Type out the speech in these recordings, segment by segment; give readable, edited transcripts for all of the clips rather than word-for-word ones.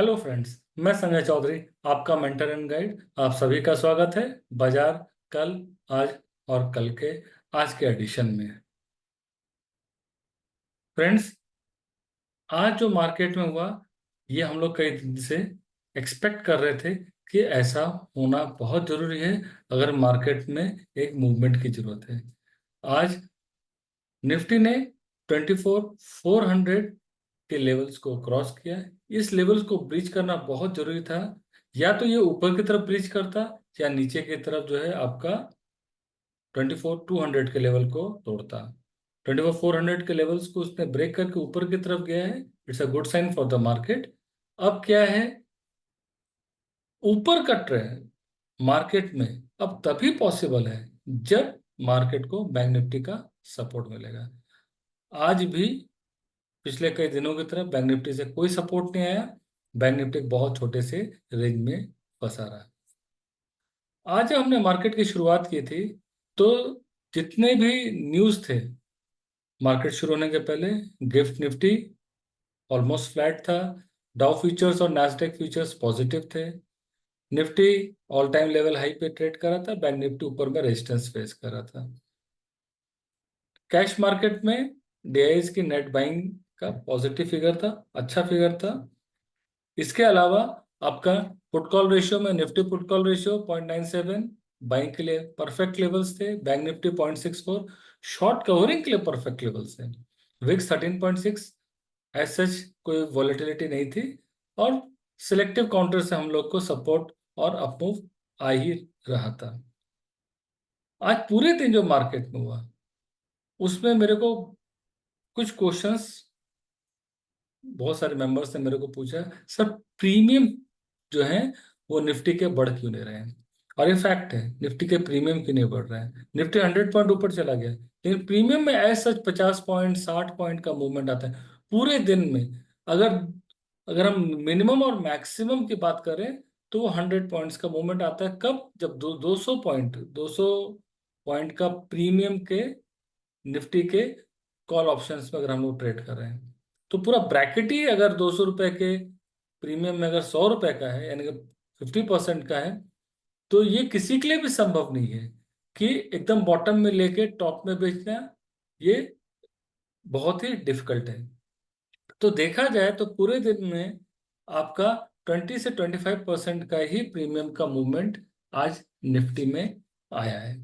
Hello friends. मैं संजय चौधरी, आपका mentor and guide. आप सभी का स्वागत है बाजार कल, आज और कल के आज के एडिशन में। फ्रेंड्स, आज जो मार्केट में हुआ, ये हम लोग कई दिन से एक्सपेक्ट कर रहे थे कि ऐसा होना बहुत जरूरी है अगर मार्केट में एक मूवमेंट की जरूरत है। आज निफ्टी ने 24,400 के लेवल्स को क्रॉस किया है। इस लेवल्स को ब्रीच करना बहुत जरूरी था। या तो ये ऊपर की तरफ ब्रीच करता, या नीचे की तरफ जो है आपका 24,200 के लेवल को तोड़ता। 24,400 के लेवल्स को उसने ब्रेक करके ऊपर की तरफ गया है। It's a good sign for the market. अब क्या है, ऊपर का ट्रेंड मार्केट में अब तभी पॉसिबल है जब मार्केट को बैंक निफ्टी का सपोर्ट मिलेगा। आज भी पिछले कई दिनों की तरफ बैंक निफ्टी से कोई सपोर्ट नहीं आया। बैंक निफ्टी एक बहुत छोटे से रेंज में फंसा रहा है। आज जब हमने मार्केट की शुरुआत की थी, तो जितने भी न्यूज़ थे मार्केट शुरू होने के पहले, गिफ्ट निफ्टी ऑलमोस्ट फ्लैट था। डाउ फ्यूचर्स और नैस्डैक फ्यूचर्स पॉजिटिव थे। Nifty all time level high पे ट्रेड कर रहा था। बैंक निफ्टी ऊपर में रेजिस्टेंस फेस कर रहा था। कैश मार्केट में डीआईज की नेट बाइंग का पॉजिटिव फिगर था, अच्छा फिगर था। इसके अलावा आपका पुट कॉल रेशियो में Nifty put call ratio 0.97 buying के लिए परफेक्ट लेवल्स थे। बैंक निफ्टी 0.64 शॉर्ट कवरिंग के लिए परफेक्ट लेवल्स थे। विक्स 13.6 एज सच कोई वॉलेटिलिटी नहीं थी। और सिलेक्टिव काउंटर से हम लोग को सपोर्ट और अपमूव आ ही रहा था। आज पूरे दिन जो मार्केट में हुआ, उसमें मेरे को कुछ क्वेश्चंस बहुत सारे मेंबर्स ने मेरे को पूछा, सर प्रीमियम जो है वो निफ्टी के बढ़ क्यों नहीं रहे हैं। और ये फैक्ट है, निफ्टी के प्रीमियम क्यों नहीं बढ़ रहे हैं। निफ्टी 100 पॉइंट ऊपर चला गया, लेकिन प्रीमियम में एज सच 50 पॉइंट 60 पॉइंट का मूवमेंट आता है पूरे दिन में। अगर अगर हम मिनिमम और मैक्सिमम की बात करें, तो वो 100 पॉइंट्स का मूवमेंट आता है कब, जब 200 पॉइंट का प्रीमियम के निफ्टी के कॉल ऑप्शंस में अगर हम लोग ट्रेड कर रहे हैं, तो पूरा ब्रैकेट ही अगर 200 रुपए के प्रीमियम में अगर 100 रुपए का है, यानी कि 50% का है, तो ये किसी के लिए भी संभव नहीं है कि एकदम बॉटम में लेके टॉप में बेचना। ये बहुत ही डिफिकल्ट है। तो देखा जाए तो पूरे दिन में आपका 20 से 25% का ही प्रीमियम का मूवमेंट आज निफ्टी में आया है।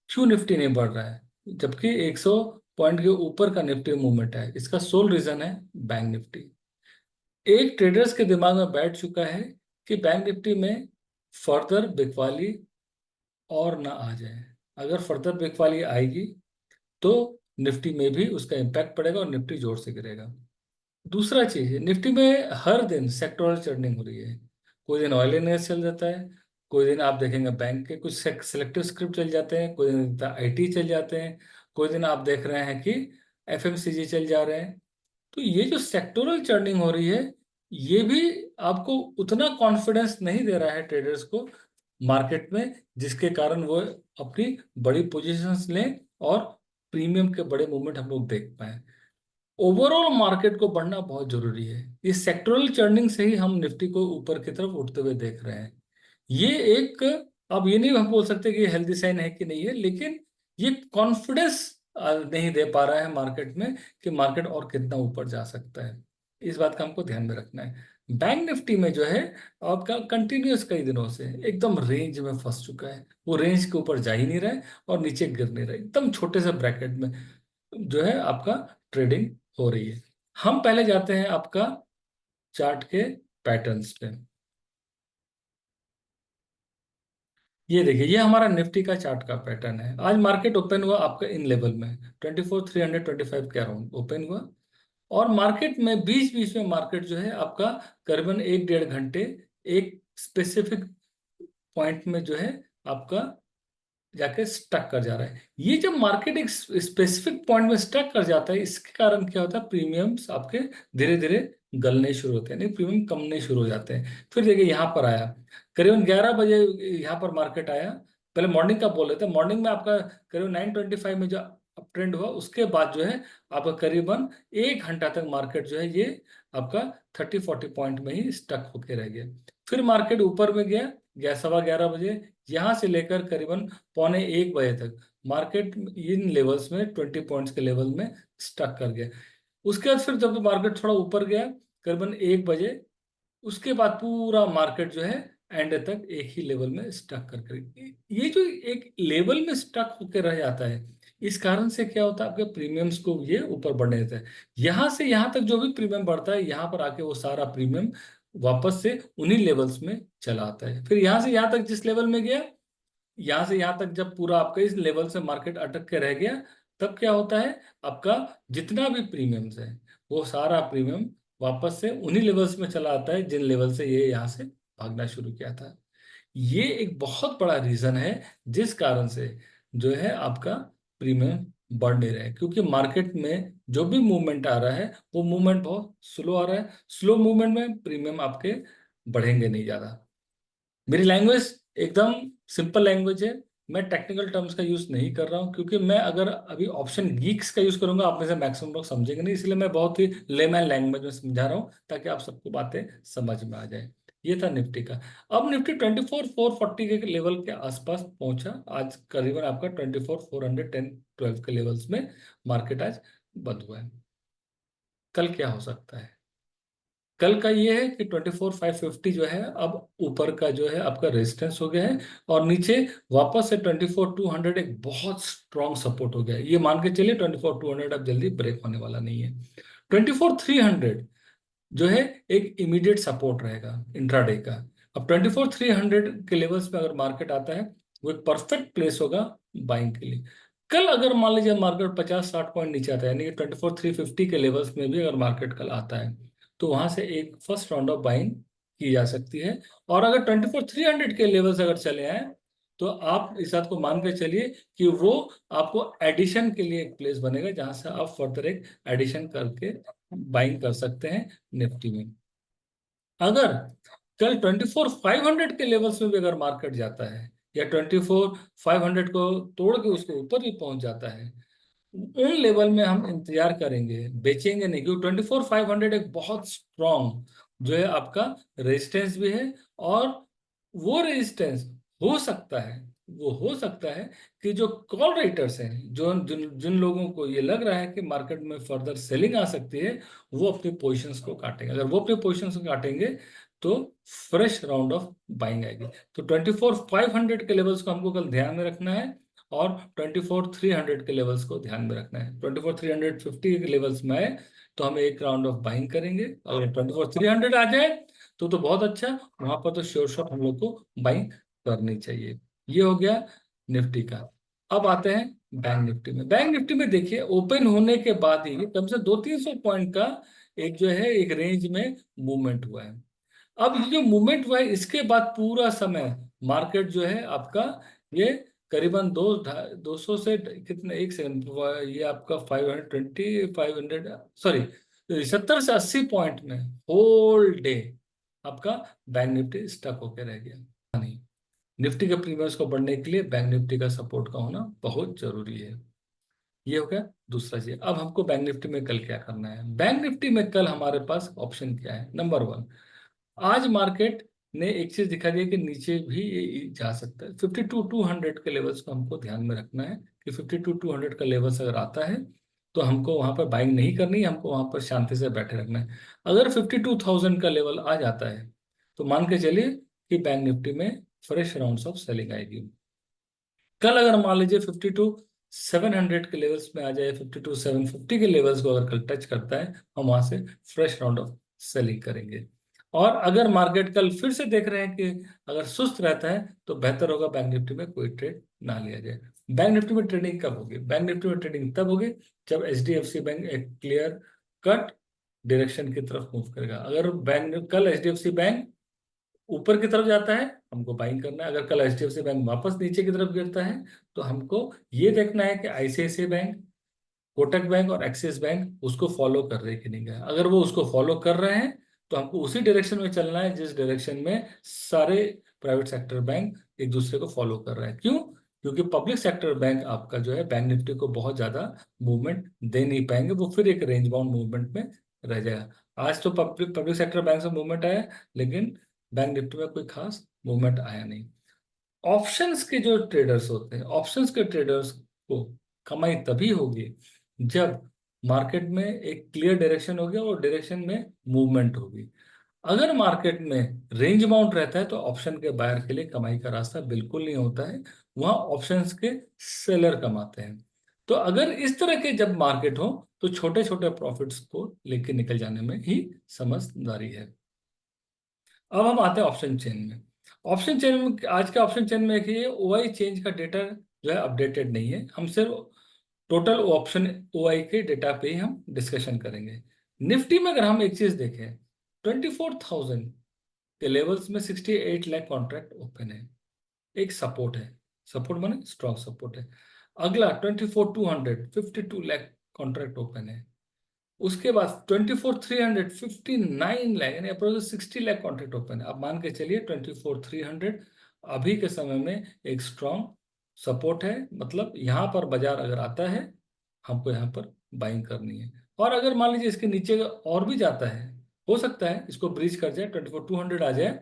क्यों निफ्टी नहीं बढ़ रहा है जबकि 100 पॉइंट के ऊपर का निफ्टी मूवमेंट है? इसका सोल रीजन है बैंक निफ्टी। एक ट्रेडर्स के दिमाग में बैठ चुका है कि बैंक निफ्टी में फर्दर बिकवाली और ना आ जाए। अगर फर्दर बिकवाली आएगी तो निफ्टी में भी उसका इम्पैक्ट पड़ेगा और निफ्टी जोर से गिरेगा। दूसरा चीज है, निफ्टी में हर दिन सेक्टोरल चर्निंग हो रही है। कोई दिन ऑयल एंड गैस चल जाता है, कोई दिन आप देखेंगे बैंक के कुछ सिलेक्टिव स्क्रिप्ट चल जाते हैं, कोई दिन आईटी चल जाते हैं, कोई दिन आप देख रहे हैं कि एफएमसीजी चल जा रहे हैं। तो ये जो सेक्टोरल चर्निंग हो रही है, ये भी आपको उतना कॉन्फिडेंस नहीं दे रहा है ट्रेडर्स को मार्केट में, जिसके कारण वो अपनी बड़ी पोजीशंस लें और प्रीमियम के बड़े मूवमेंट हम लोग देख पाए। ओवरऑल मार्केट को बढ़ना बहुत जरूरी है। इस सेक्टोरल चर्निंग से ही हम निफ्टी को ऊपर की तरफ उठते हुए देख रहे हैं। ये एक, अब ये नहीं हम बोल सकते कि हेल्दी साइन है कि नहीं है, लेकिन ये कॉन्फिडेंस नहीं दे पा रहा है मार्केट में कि मार्केट और कितना ऊपर जा सकता है। इस बात का हमको ध्यान में रखना है। बैंक निफ्टी में जो है आपका कंटिन्यूअस कई दिनों से एकदम रेंज में फंस चुका है। वो रेंज के ऊपर जा ही नहीं रहा है और नीचे गिर नहीं रहा है। एकदम छोटे से ब्रैकेट में जो है आपका ट्रेडिंग हो रही है। हम पहले जाते हैं आपका चार्ट के पैटर्न्स पे। ये देखिए, ये हमारा निफ्टी का चार्ट का पैटर्न है। आज मार्केट ओपन हुआ आपका इन लेवल में 24,325 के अराउंड ओपन हुआ। और मार्केट में बीच बीच में मार्केट जो है आपका करीबन 1 डेढ़ घंटे एक स्पेसिफिक पॉइंट में जो है आपका जाके स्टक कर जा रहा है। ये जब मार्केट एक स्पेसिफिक पॉइंट में स्टक कर जाता है, इसके कारण क्या होता है, प्रीमियम्स आपके धीरे धीरे गलने शुरू होते हैं, नहीं प्रीमियम कमने शुरू हो जाते हैं। फिर देखिए यहाँ पर आया करीबन 11 बजे, यहाँ पर मार्केट आया। पहले मॉर्निंग का बोल रहे थे, मॉर्निंग में आपका करीबन 9:25 में जो अप ट्रेंड हुआ, उसके बाद जो है आपका करीबन 1 घंटा तक मार्केट जो है ये आपका 30-40 पॉइंट में ही स्टक होके रह गया। फिर मार्केट ऊपर में गया, 11:15 बजे, यहाँ से लेकर करीबन पौने 1 बजे तक मार्केट इन लेवल्स में 20 पॉइंट्स के लेवल में स्टक कर गया। उसके बाद फिर जब मार्केट थोड़ा ऊपर गया करीबन 1 बजे, उसके बाद पूरा मार्केट जो है एंड तक एक ही लेवल में स्टक कर ये जो एक लेवल में स्टक होकर रह जाता है, इस कारण से क्या होता है, आपके प्रीमियम्स को ये ऊपर बढ़ने देता है। यहाँ से यहाँ तक जो भी प्रीमियम बढ़ता है, यहाँ पर आके वो सारा प्रीमियम वापस से उन्हीं लेवल्स में चला आता है। फिर यहाँ से यहाँ तक जिस लेवल में गया, यहाँ से यहाँ तक जब पूरा आपका इस लेवल से मार्केट अटक के रह गया, तब क्या होता है, आपका जितना भी प्रीमियम्स है वो सारा प्रीमियम वापस से उन्हीं लेवल्स में चला आता है जिन लेवल से ये यहाँ से भागना शुरू किया था। ये एक बहुत बड़ा रीजन है जिस कारण से जो है आपका प्रीमियम बढ़ नहीं रहा है, क्योंकि मार्केट में जो भी मूवमेंट आ रहा है वो मूवमेंट बहुत स्लो आ रहा है। स्लो मूवमेंट में प्रीमियम आपके बढ़ेंगे नहीं ज्यादा। मेरी लैंग्वेज एकदम सिंपल लैंग्वेज है, मैं टेक्निकल टर्म्स का यूज नहीं कर रहा हूँ, क्योंकि मैं अगर अभी ऑप्शन गीक्स का यूज करूंगा आप में से मैक्सिमम लोग समझेंगे नहीं, इसलिए मैं बहुत ही लेमैन लैंग्वेज में समझा रहा हूँ ताकि आप सबको बातें समझ में आ जाए। ये था निफ्टी का। अब निफ्टी 24,440 के लेवल के आसपास पहुंचा, आज करीबन आपका 24,410-12 के लेवल्स में मार्केट आज बंद हुआ है। कल क्या हो सकता है? कल का ये है कि 24,550 जो है अब ऊपर का जो है आपका रेजिस्टेंस हो गया है, और नीचे वापस से 24,200 एक बहुत स्ट्रॉन्ग सपोर्ट हो गया है। ये मान के चलिए 24,200 अब जल्दी ब्रेक होने वाला नहीं है। 24,300 जो है एक इमीडिएट सपोर्ट रहेगा इंट्राडे का। अब 24,300 के लेवल्स पे अगर मार्केट आता है, वो एक परफेक्ट प्लेस होगा बाइंग के लिए। कल अगर मान लीजिए मार्केट 50-60 पॉइंट नीचे आता है, यानी कि 24,350 के लेवल्स में भी अगर मार्केट कल आता है, तो वहां से एक फर्स्ट राउंड ऑफ बाइंग की जा सकती है। और अगर 24,300 के लेवल्स अगर चले आए, तो आप इस बात को मान के चलिए कि वो आपको एडिशन के लिए एक प्लेस बनेगा जहां से आप फर्दर एक एडिशन करके बाइंग कर सकते हैं निफ्टी में। अगर कल 24,500 के लेवल्स में भी अगर मार्केट जाता है, या 24,500 को तोड़ के उसके ऊपर भी पहुंच जाता है, उन लेवल में हम इंतजार करेंगे, बेचेंगे नहीं, क्योंकि 24,500 एक बहुत स्ट्रॉन्ग जो है आपका रेजिस्टेंस भी है। और वो रेजिस्टेंस हो सकता है, वो हो सकता है कि जो कॉल राइटर्स हैं, जो जिन जिन लोगों को ये लग रहा है कि मार्केट में फर्दर सेलिंग आ सकती है, वो अपनी पोजीशंस को काटेंगे। अगर वो अपनी पोजीशंस को काटेंगे तो फ्रेश राउंड ऑफ बाइंग आएगी। तो 24,500 के लेवल्स को हमको कल ध्यान में रखना है, और 24,300 के लेवल्स को ध्यान में रखना है। 24,350 के लेवल्स में आए तो हम एक राउंड ऑफ बाइंग करेंगे, अगर 24,300 आ जाए तो बहुत अच्छा, वहां पर तो श्योर शॉट हम लोग को बाइंग करनी चाहिए। ये हो गया निफ्टी का। अब आते हैं बैंक निफ्टी में। बैंक निफ्टी में देखिए, ओपन होने के बाद ही कम से 200-300 पॉइंट का एक जो है एक रेंज में मूवमेंट हुआ है। अब ये जो मूवमेंट हुआ है, इसके बाद पूरा समय मार्केट जो है आपका ये करीबन 200 से कितने, एक सेकंड, ये आपका 520 500, सॉरी 70 से 80 पॉइंट में होल डे आपका बैंक निफ्टी स्टक होकर रह गया। नहीं, निफ्टी के प्रीमियम्स को बढ़ने के लिए बैंक निफ्टी का सपोर्ट का होना बहुत जरूरी है। ये हो गया दूसरा चीज। अब हमको बैंक निफ्टी में कल क्या करना है? बैंक निफ्टी में कल हमारे पास ऑप्शन क्या है? नंबर वन, आज मार्केट ने एक चीज दिखा दी है कि नीचे भी ये जा सकता है। 52,200 के लेवल्स को हमको ध्यान में रखना है कि 52,200 का लेवल्स अगर आता है तो हमको वहां पर बाइंग नहीं करनी है, हमको वहां पर शांति से बैठे रखना है। अगर 52,000 का लेवल आ जाता है तो मान के चलिए कि बैंक निफ्टी में फ्रेश राउंड्स ऑफ सेलिंग आएगी। कल अगर मान लीजिए 52,700 के लेवल्स में आ जाए, 52,750 के लेवल्स को अगर कल टच करता है, हम वहां से फ्रेश राउंड ऑफ सेलिंग करेंगे। और अगर मार्केट कल फिर से देख रहे हैं कि अगर सुस्त रहता है, तो बेहतर होगा बैंक निफ्टी में कोई ट्रेड ना लिया जाए। बैंक निफ्टी में ट्रेडिंग कब होगी? बैंक निफ्टी में ट्रेडिंग तब होगी जब एचडीएफसी बैंक एक क्लियर कट डायरेक्शन की तरफ मूव करेगा। अगर बैंक कल एचडीएफसी बैंक ऊपर की तरफ जाता है, हमको बाइंग करना है। अगर कल एचडीएफसी बैंक वापस नीचे की तरफ गिरता है, तो हमको ये देखना है कि आईसीआईसीआई बैंक, कोटक बैंक और एक्सिस बैंक उसको फॉलो कर रहे कि नहीं। अगर वो उसको फॉलो कर रहे हैं, तो हमको उसी डायरेक्शन में चलना है जिस डायरेक्शन में सारे प्राइवेट सेक्टर बैंक एक दूसरे को फॉलो कर रहे हैं। क्यों? क्योंकि पब्लिक सेक्टर बैंक आपका जो है बैंक निफ्टी को बहुत ज्यादा मूवमेंट दे नहीं पाएंगे, वो फिर एक रेंज बाउंड मूवमेंट में रह जाएगा। आज तो पब्लिक पब्लिक सेक्टर बैंक से मूवमेंट आया, लेकिन बैंक निफ्टी में कोई खास मूवमेंट आया नहीं। ऑप्शंस के जो ट्रेडर्स होते हैं, ऑप्शंस के ट्रेडर्स को कमाई तभी होगी जब मार्केट में एक क्लियर डायरेक्शन होगी और डायरेक्शन में मूवमेंट होगी। अगर मार्केट में रेंज बाउंड रहता है तो ऑप्शन के बायर के लिए कमाई का रास्ता बिल्कुल नहीं होता है, वहां ऑप्शंस के सेलर कमाते हैं। तो अगर इस तरह के जब मार्केट हो तो छोटे छोटे प्रॉफिट्स को लेके निकल जाने में ही समझदारी है। अब हम आते हैं ऑप्शन चेन में। ऑप्शन चेन में, आज के ऑप्शन चेन में देखिए ओआई चेंज का डेटा जो है अपडेटेड नहीं है। हम सिर्फ टोटल ऑप्शन ओआई के डेटा पे ही हम डिस्कशन करेंगे। निफ्टी में अगर हम एक चीज देखें, 24,000 के लेवल्स में 68 लाख कॉन्ट्रैक्ट ओपन है, एक सपोर्ट है। सपोर्ट माने स्ट्रॉन्ग सपोर्ट है। अगला 24,200 52 लाख कॉन्ट्रैक्ट ओपन है। उसके बाद 24,300 59 लाख यानी अप्रोच 60 लाख कॉन्ट्रैक्ट ओपन है। अब मान के चलिए 24,300 अभी के समय में एक स्ट्रॉन्ग सपोर्ट है, मतलब यहाँ पर बाजार अगर आता है हमको यहाँ पर बाइंग करनी है। और अगर मान लीजिए इसके नीचे और भी जाता है, हो सकता है इसको ब्रीच कर जाए, 24,200 आ जाए,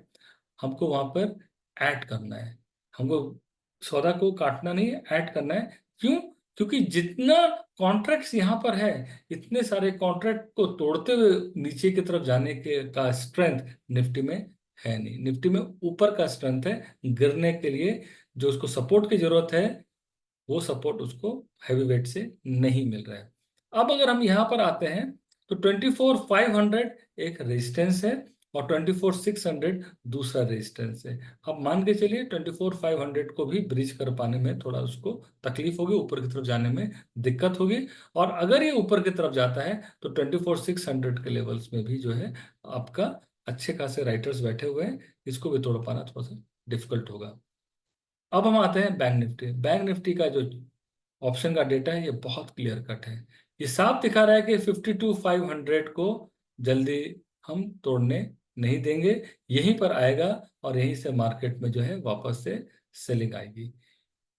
हमको वहां पर ऐड करना है। हमको सौदा को काटना नहीं है, ऐड करना है। क्यों? क्योंकि जितना कॉन्ट्रैक्ट्स यहाँ पर है, इतने सारे कॉन्ट्रैक्ट को तोड़ते हुए नीचे की तरफ जाने के का स्ट्रेंथ निफ्टी में है नहीं। निफ्टी में ऊपर का स्ट्रेंथ है, गिरने के लिए जो उसको सपोर्ट की जरूरत है वो सपोर्ट उसको हैवी वेट से नहीं मिल रहा है। अब अगर हम यहाँ पर आते हैं तो 24,500 एक रेजिस्टेंस है और 24,600 दूसरा रेजिस्टेंस है। अब मान के चलिए 24,500 को भी ब्रिज कर पाने में थोड़ा उसको तकलीफ होगी, ऊपर की तरफ जाने में दिक्कत होगी। और अगर ये ऊपर की तरफ जाता है तो 24,600 के लेवल्स में भी जो है आपका अच्छे खासे राइटर्स बैठे हुए हैं, इसको भी तोड़ पाना थोड़ा सा डिफिकल्ट होगा। अब हम आते हैं बैंक निफ्टी। बैंक निफ्टी का जो ऑप्शन का डेटा है ये बहुत क्लियर कट है। ये साफ दिखा रहा है कि 52,500 को जल्दी हम तोड़ने नहीं देंगे, यहीं पर आएगा और यहीं से मार्केट में जो है वापस से सेलिंग आएगी।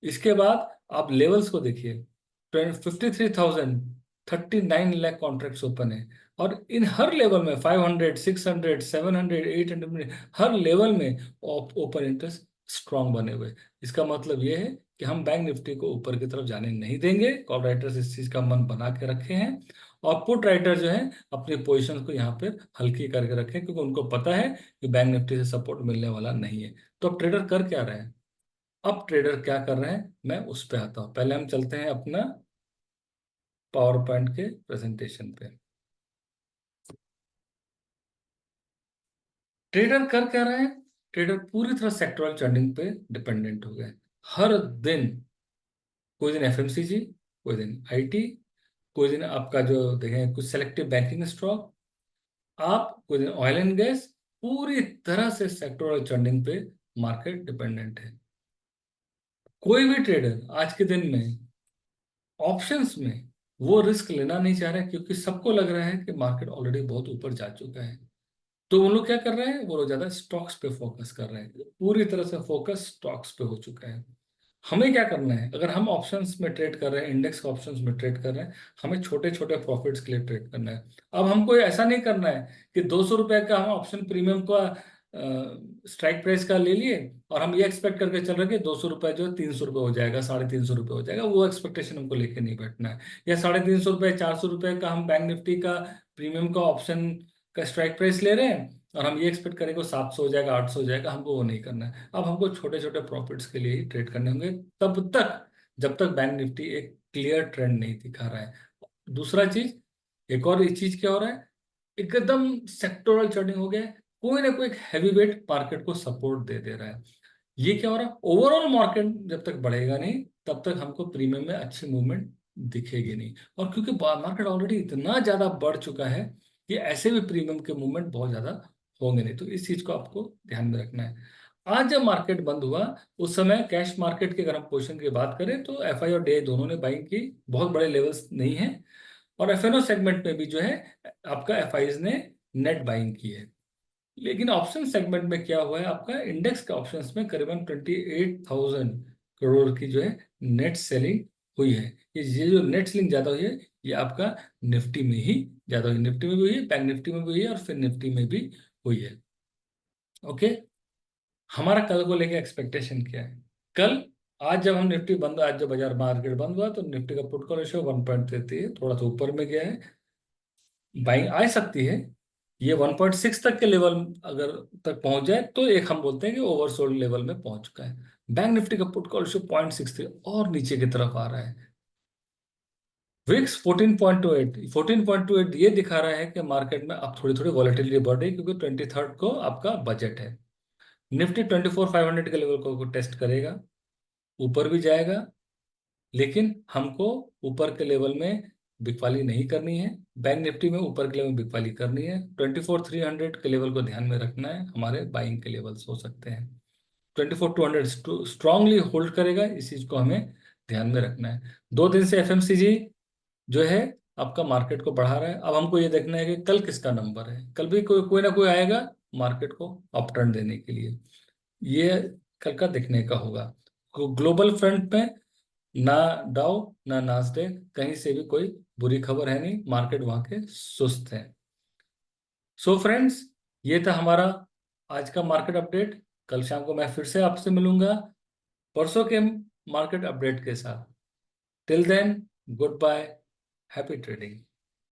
इसके बाद आप लेवल्स को देखिए, 53,000 39 लाख कॉन्ट्रैक्ट्स ओपन है और इन हर लेवल में 500 600 700 800 हर लेवल में ओपन इंटरेस्ट स्ट्रांग बने हुए। इसका मतलब ये है कि हम बैंक निफ्टी को ऊपर की तरफ जाने नहीं देंगे। कॉल राइटर्स इस चीज का मन बना के रखे हैं और पुट राइटर जो है अपनी पोजीशन को यहाँ पे हल्की करके रखें, क्योंकि उनको पता है कि बैंक निफ्टी से सपोर्ट मिलने वाला नहीं है। तो अब ट्रेडर कर क्या रहे हैं? अब ट्रेडर क्या कर रहे हैं मैं उस पे आता हूं। पहले हम चलते हैं अपना पावर पॉइंट के प्रेजेंटेशन पे। ट्रेडर कर क्या रहे हैं? ट्रेडर पूरी तरह सेक्टोरल ट्रेडिंग पे डिपेंडेंट हो गए। हर दिन, कोई दिन एफएमसीजी, कोई दिन आईटी, कोई दिन आपका जो देखें कुछ सेलेक्टिव बैंकिंग स्टॉक, आप कोई दिन ऑयल एंड गैस, पूरी तरह से सेक्टोरल ट्रेडिंग पे मार्केट डिपेंडेंट है। कोई भी ट्रेडर आज के दिन में ऑप्शंस में वो रिस्क लेना नहीं चाह रहा है, क्योंकि सबको लग रहा है कि मार्केट ऑलरेडी बहुत ऊपर जा चुका है। तो वो लोग क्या कर रहे हैं, वो लोग ज्यादा स्टॉक्स पे फोकस कर रहे हैं। पूरी तरह से फोकस स्टॉक्स पे हो चुका है। हमें क्या करना है? अगर हम ऑप्शंस में ट्रेड कर रहे हैं, इंडेक्स के ऑप्शंस में ट्रेड कर रहे हैं, हमें छोटे छोटे प्रॉफिट्स के लिए ट्रेड करना है। अब हमको ऐसा नहीं करना है कि 200 रुपए का हम ऑप्शन प्रीमियम का स्ट्राइक प्राइस का ले लिए और हम ये एक्सपेक्ट करके चल रहे हैं कि 200 रुपए जो है 300 रुपए हो जाएगा, 350 रुपए हो जाएगा। वो एक्सपेक्टेशन हमको लेके नहीं बैठना है। या 350 रुपए 400 रुपए का हम बैंक निफ्टी का प्रीमियम का ऑप्शन का स्ट्राइक प्राइस ले रहे हैं और हम ये एक्सपेक्ट करें कि 700 हो जाएगा, 800 हो जाएगा। हमको वो नहीं करना है। अब हमको छोटे छोटे प्रॉफिट्स के लिए ही ट्रेड करने होंगे, तब तक जब तक बैंक निफ्टी एक क्लियर ट्रेंड नहीं दिखा रहा है। दूसरा चीज, एक और चीज क्या हो रहा है, एकदम सेक्टोरल ट्रेडिंग हो गया है। कोई ना कोई हैवी वेट मार्केट को सपोर्ट दे दे रहा है। ये क्या हो रहा है, ओवरऑल मार्केट जब तक बढ़ेगा नहीं तब तक हमको प्रीमियम में अच्छी मूवमेंट दिखेगी नहीं। और क्योंकि मार्केट ऑलरेडी इतना ज्यादा बढ़ चुका है कि ऐसे भी प्रीमियम के मूवमेंट बहुत ज्यादा होंगे नहीं। तो इस चीज को आपको ध्यान में रखना है। आज जब मार्केट बंद हुआ उस समय कैश मार्केट के अगर हम पोजीशन की बात करें तो एफआई और डे दोनों ने बाइंग की, बहुत बड़े लेवल्स नहीं है। और एफएनओ सेगमेंट में भी जो है आपका एफआईज ने नेट बाइंग की है। लेकिन ऑप्शन सेगमेंट में क्या हुआ है, आपका इंडेक्स के ऑप्शंस में करीबन 28,000 करोड़ की जो है नेट सेलिंग हुई है। ये जो नेट सेलिंग ज्यादा हुई है ये आपका निफ्टी में ही ज्यादा हुई, निफ्टी में भी हुई है, बैंक निफ्टी में भी हुई है और फिर निफ्टी में भी हुई है। ओके, हमारा कल को लेके एक्सपेक्टेशन क्या है? कल, आज जब हम निफ्टी बंद, आज जब बाजार मार्केट बंद हुआ तो निफ्टी का पुट कॉल रेशियो 1.33 है, थोड़ा सा ऊपर में गया है, बाइंग आ सकती है। ये 1.6 तक के लेवल अगर तक पहुंच जाए तो एक हम बोलते हैं कि ओवरसोल्ड लेवल में पहुंच चुका है। बैंक निफ्टी का पुट कॉल रेशियो 0.63 और नीचे की तरफ आ रहा है। विक्स 14.28, 14.28 ये दिखा रहा है कि मार्केट में अब थोड़ी थोड़ी वॉलेटिलिटी बढ़ रही है क्योंकि 23 को आपका बजट है। निफ्टी 24,500 के लेवल को टेस्ट करेगा, ऊपर भी जाएगा, लेकिन हमको ऊपर के लेवल में बिकवाली नहीं करनी है। बैंक निफ्टी में ऊपर के लेवल में बिकवाली करनी है। 24,300 के लेवल को ध्यान में रखना है, हमारे बाइंग के लेवल्स हो सकते हैं। 24,200 स्ट्रांगली होल्ड करेगा, इस चीज को हमें ध्यान में रखना है। 2 दिन से एफएमसीजी जो है आपका मार्केट को बढ़ा रहा है। अब हमको ये देखना है कि कल किसका नंबर है। कल भी कोई कोई ना कोई आएगा मार्केट को अपटर्न देने के लिए, ये कल का देखने का होगा। ग्लोबल फ्रंट पे ना डाउ ना नास्डैक कहीं से भी कोई बुरी खबर है नहीं, मार्केट वहां के सुस्त है। सो फ्रेंड्स, ये था हमारा आज का मार्केट अपडेट। कल शाम को मैं फिर से आपसे मिलूंगा परसों के मार्केट अपडेट के साथ। Till then, goodbye, happy trading.